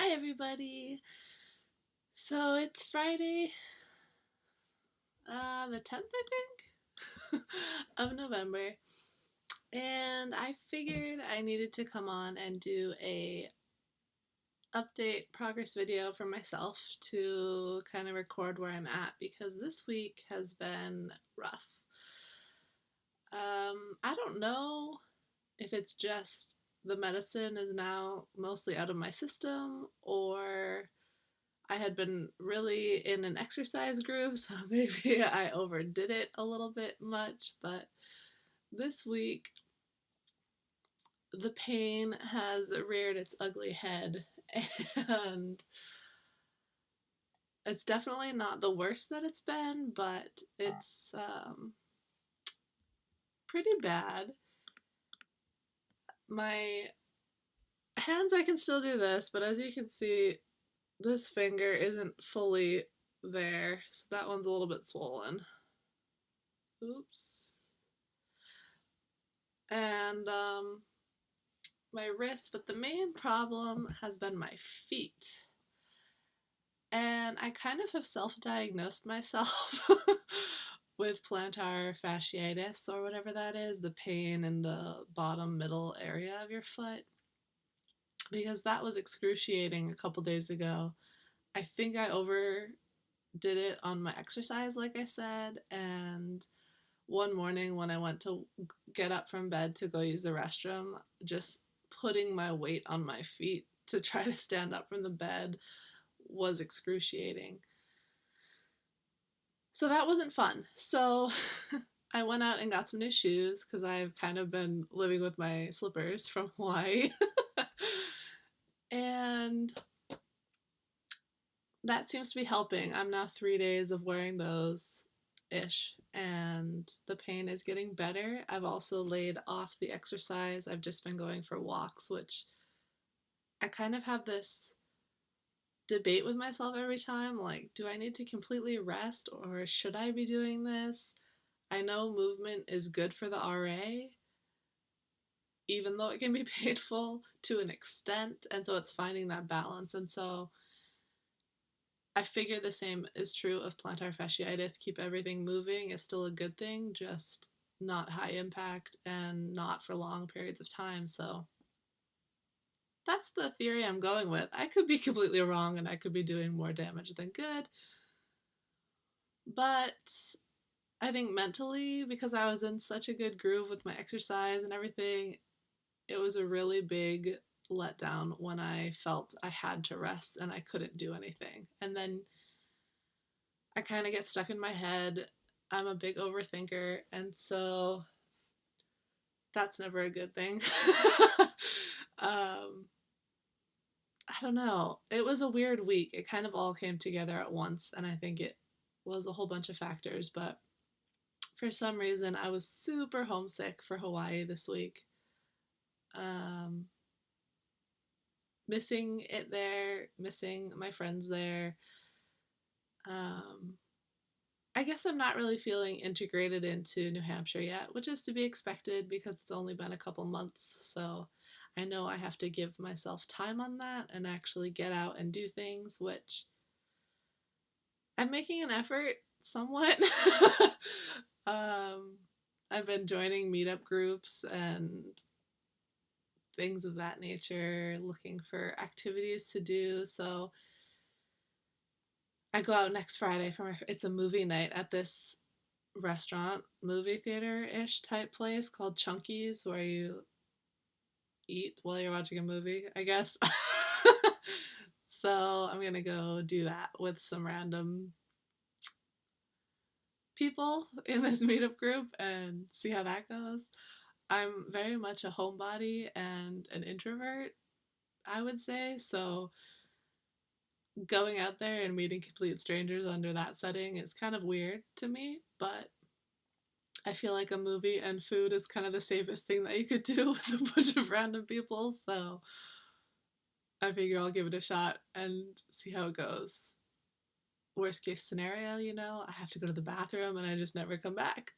Hi, everybody. So it's Friday, the 10th, I think, of November, and I figured I needed to come on and do a update progress video for myself to kind of record where I'm at because this week has been rough. I don't know if it's just the medicine is now mostly out of my system or I had been really in an exercise groove, so maybe I overdid it a little bit much. But this week, the pain has reared its ugly head, and it's definitely not the worst that it's been, but it's pretty bad. My hands, I can still do this, but as you can see, this finger isn't fully there, so that one's a little bit swollen. Oops. And my wrists, but the main problem has been my feet. And I kind of have self diagnosed myself with plantar fasciitis or whatever that is, the pain in the bottom middle area of your foot, because that was excruciating a couple days ago. I think I overdid it on my exercise, like I said, and one morning when I went to get up from bed to go use the restroom, just putting my weight on my feet to try to stand up from the bed was excruciating. So that wasn't fun. So I went out and got some new shoes because I've kind of been living with my slippers from Hawaii. And that seems to be helping. I'm now 3 days of wearing those ish, and the pain is getting better. I've also laid off the exercise. I've just been going for walks, which I kind of have this debate with myself every time, like, do I need to completely rest or should I be doing this? I know movement is good for the RA, even though it can be painful to an extent, and so it's finding that balance. And so I figure the same is true of plantar fasciitis. Keep everything moving is still a good thing, just not high impact and not for long periods of time. So that's the theory I'm going with. I could be completely wrong and I could be doing more damage than good. But I think mentally, because I was in such a good groove with my exercise and everything, it was a really big letdown when I felt I had to rest and I couldn't do anything. And then I kind of get stuck in my head. I'm a big overthinker, and so that's never a good thing. I don't know. It was a weird week. It kind of all came together at once, and I think it was a whole bunch of factors, but for some reason, I was super homesick for Hawaii this week. Um, Missing it there, missing my friends there. Um, I guess I'm not really feeling integrated into New Hampshire yet, which is to be expected because it's only been a couple months. So I know I have to give myself time on that and actually get out and do things, which I'm making an effort somewhat. um, I've been joining meetup groups and things of that nature, looking for activities to do. So I go out next Friday for it's a movie night at this restaurant, movie theater ish type place called Chunky's, where you eat while you're watching a movie, I guess. So I'm gonna go do that with some random people in this meetup group and see how that goes. I'm very much a homebody and an introvert, I would say, so going out there and meeting complete strangers under that setting is kind of weird to me, but I feel like a movie and food is kind of the safest thing that you could do with a bunch of random people, so I figure I'll give it a shot and see how it goes. Worst case scenario, I have to go to the bathroom and I just never come back.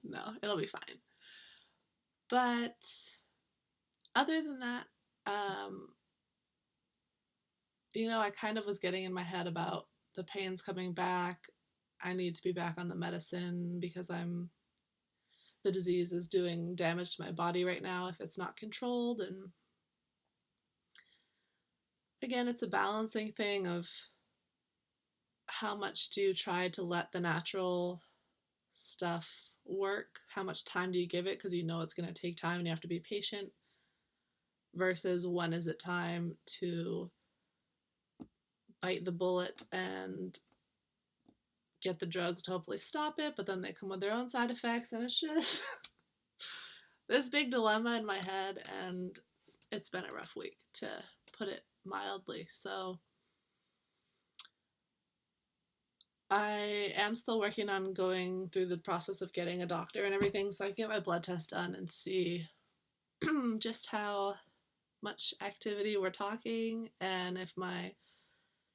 No, it'll be fine. But other than that, um, I kind of was getting in my head about the pain's coming back. I need to be back on the medicine because the disease is doing damage to my body right now if it's not controlled. And again, it's a balancing thing of how much do you try to let the natural stuff work? How much time do you give it? Because it's going to take time and you have to be patient, versus when is it time to bite the bullet and get the drugs to hopefully stop it, but then they come with their own side effects, and it's just this big dilemma in my head, and it's been a rough week, to put it mildly. So I am still working on going through the process of getting a doctor and everything, so I can get my blood test done and see just how much activity we're talking, and if my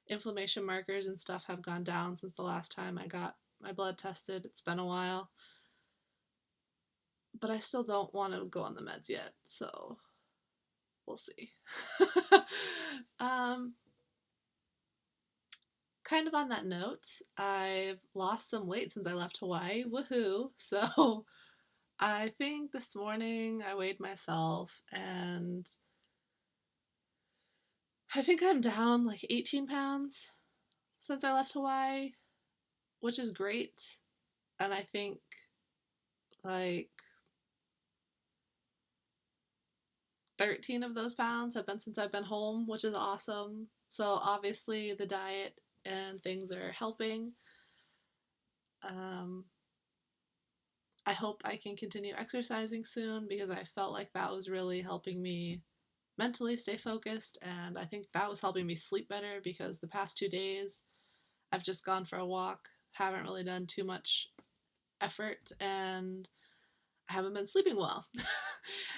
inflammation markers and stuff have gone down since the last time I got my blood tested. It's been a while. But I still don't want to go on the meds yet, so we'll see. um, Kind of on that note, I've lost some weight since I left Hawaii. Woohoo! So I think this morning I weighed myself, and I think I'm down like 18 pounds since I left Hawaii, which is great. And I think like 13 of those pounds have been since I've been home, which is awesome. So obviously the diet and things are helping. Um, I hope I can continue exercising soon, because I felt like that was really helping me mentally stay focused, and I think that was helping me sleep better, because the past 2 days I've just gone for a walk, haven't really done too much effort, and I haven't been sleeping well.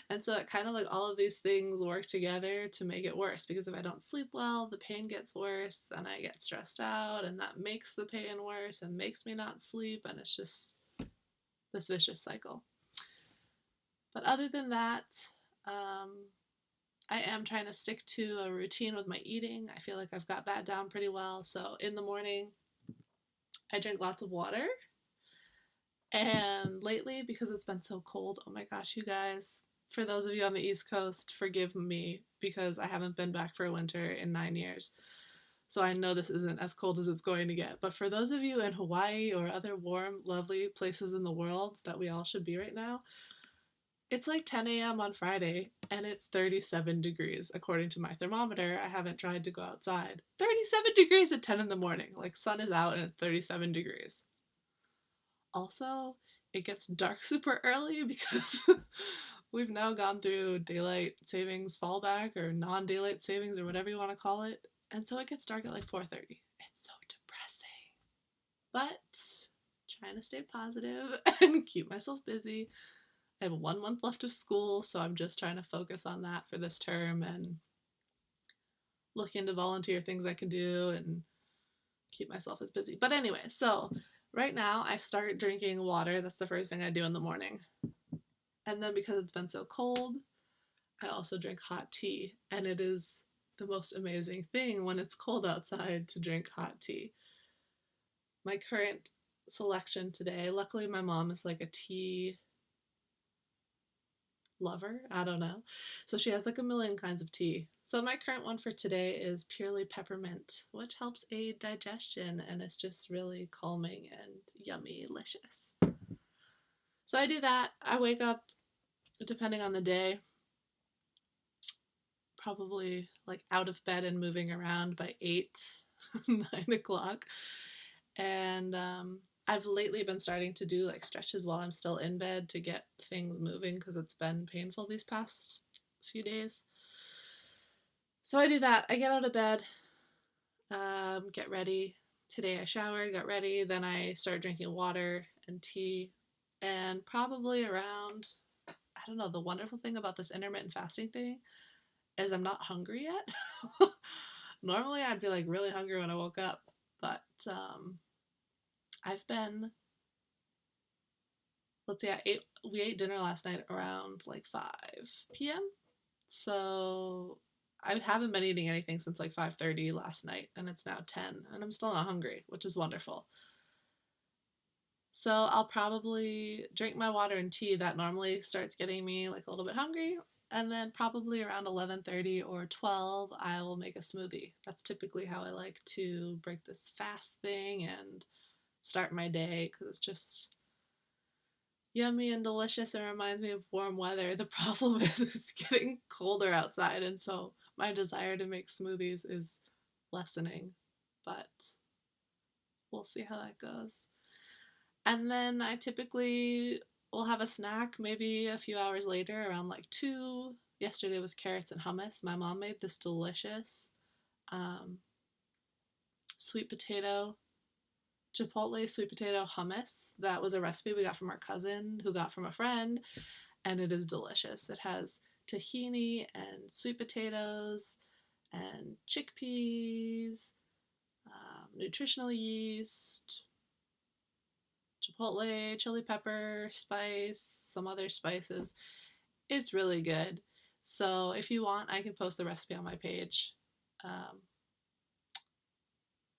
And so it kind of like all of these things work together to make it worse, because if I don't sleep well, the pain gets worse and I get stressed out, and that makes the pain worse and makes me not sleep, and it's just this vicious cycle. But other than that, um, I am trying to stick to a routine with my eating. I feel like I've got that down pretty well. So in the morning, I drink lots of water. And lately, because it's been so cold, oh my gosh, you guys, for those of you on the East Coast, forgive me because I haven't been back for a winter in 9 years. So I know this isn't as cold as it's going to get. But for those of you in Hawaii or other warm, lovely places in the world that we all should be right now, it's like 10 a.m. on Friday and it's 37 degrees according to my thermometer. I haven't tried to go outside. 37 degrees at 10 in the morning. Like, sun is out and it's 37 degrees. Also, it gets dark super early because we've now gone through daylight savings fallback, or non-daylight savings, or whatever you want to call it. And so it gets dark at like 4:30. It's so depressing. But trying to stay positive and keep myself busy. I have 1 month left of school, so I'm just trying to focus on that for this term and look into volunteer things I can do and keep myself as busy. But anyway, so right now I start drinking water. That's the first thing I do in the morning. And then because it's been so cold, I also drink hot tea. And it is the most amazing thing when it's cold outside to drink hot tea. My current selection today, luckily my mom is like a tea lover. I don't know. So she has like a million kinds of tea. So my current one for today is purely peppermint, which helps aid digestion, and it's just really calming and yummy, delicious. So I do that. I wake up, depending on the day, probably like out of bed and moving around by 8, 9 o'clock. And I've lately been starting to do like stretches while I'm still in bed to get things moving, because it's been painful these past few days. So I do that. I get out of bed, get ready. Today I showered, got ready, then I start drinking water and tea. And probably around, I don't know, the wonderful thing about this intermittent fasting thing is I'm not hungry yet. Normally I'd be like really hungry when I woke up, but I've been, let's see, we ate dinner last night around like 5 p.m. So I haven't been eating anything since like 5:30 last night, and it's now 10, and I'm still not hungry, which is wonderful. So I'll probably drink my water and tea. That normally starts getting me like a little bit hungry. And then probably around 11:30 or 12, I will make a smoothie. That's typically how I like to break this fast thing and start my day because it's just yummy and delicious and reminds me of warm weather. The problem is it's getting colder outside, and so my desire to make smoothies is lessening. But we'll see how that goes. And then I typically will have a snack maybe a few hours later around like 2. Yesterday was carrots and hummus. My mom made this delicious um, sweet potato, chipotle sweet potato hummus. That was a recipe we got from our cousin who got from a friend, and it is delicious. It has tahini and sweet potatoes and chickpeas, nutritional yeast, chipotle, chili pepper, spice, some other spices. It's really good. So if you want, I can post the recipe on my page. Um,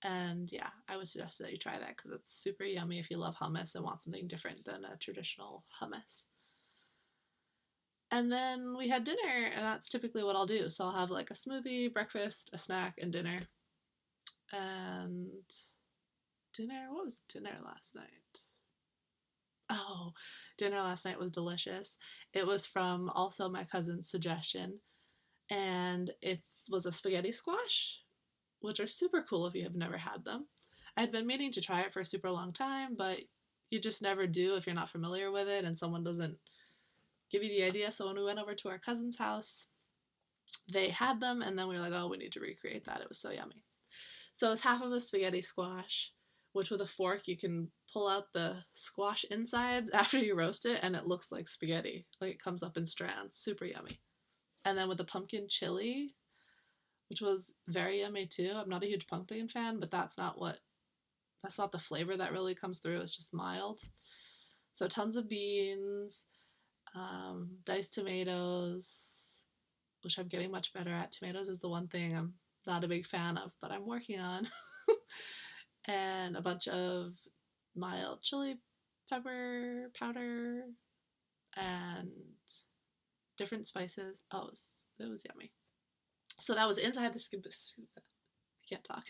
and yeah, I would suggest that you try that because it's super yummy if you love hummus and want something different than a traditional hummus. And then we had dinner, and that's typically what I'll do. So I'll have like a smoothie, breakfast, a snack, and dinner. And dinner, what was dinner last night? Oh, dinner last night was delicious. It was from also my cousin's suggestion, and it was a spaghetti squash, which are super cool if you have never had them. I'd been meaning to try it for a super long time, but you just never do if you're not familiar with it and someone doesn't give you the idea. So when we went over to our cousin's house, they had them, and then we were like, oh, we need to recreate that. It was so yummy. So it's half of a spaghetti squash, which with a fork you can pull out the squash insides after you roast it, and it looks like spaghetti. Like it comes up in strands. Super yummy. And then with the pumpkin chili, which was very yummy too. I'm not a huge pumpkin fan, but that's not the flavor that really comes through. It's just mild. So tons of beans, diced tomatoes, which I'm getting much better at. Tomatoes is the one thing I'm not a big fan of, but I'm working on. And a bunch of mild chili pepper powder and different spices. Oh, it was yummy. So that was inside I can't talk.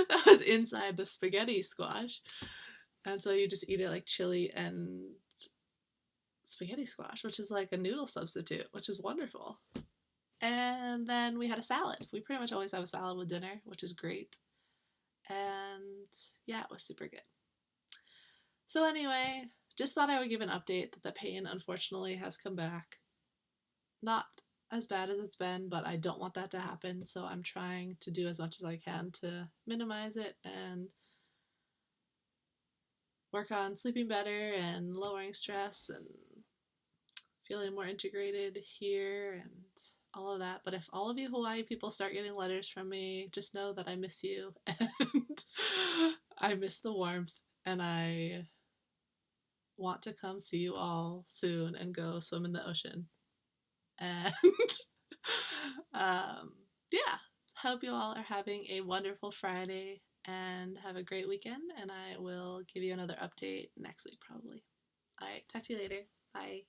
That was inside the spaghetti squash. And so you just eat it like chili and spaghetti squash, which is like a noodle substitute, which is wonderful. And then we had a salad. We pretty much always have a salad with dinner, which is great. And yeah, it was super good. So anyway, just thought I would give an update that the pain unfortunately has come back. Not as bad as it's been, but I don't want that to happen, so I'm trying to do as much as I can to minimize it and work on sleeping better and lowering stress and feeling more integrated here and all of that. But if all of you Hawaii people start getting letters from me, just know that I miss you and I miss the warmth, and I want to come see you all soon and go swim in the ocean. And yeah, hope you all are having a wonderful Friday and have a great weekend. And I will give you another update next week, probably. All right, talk to you later. Bye.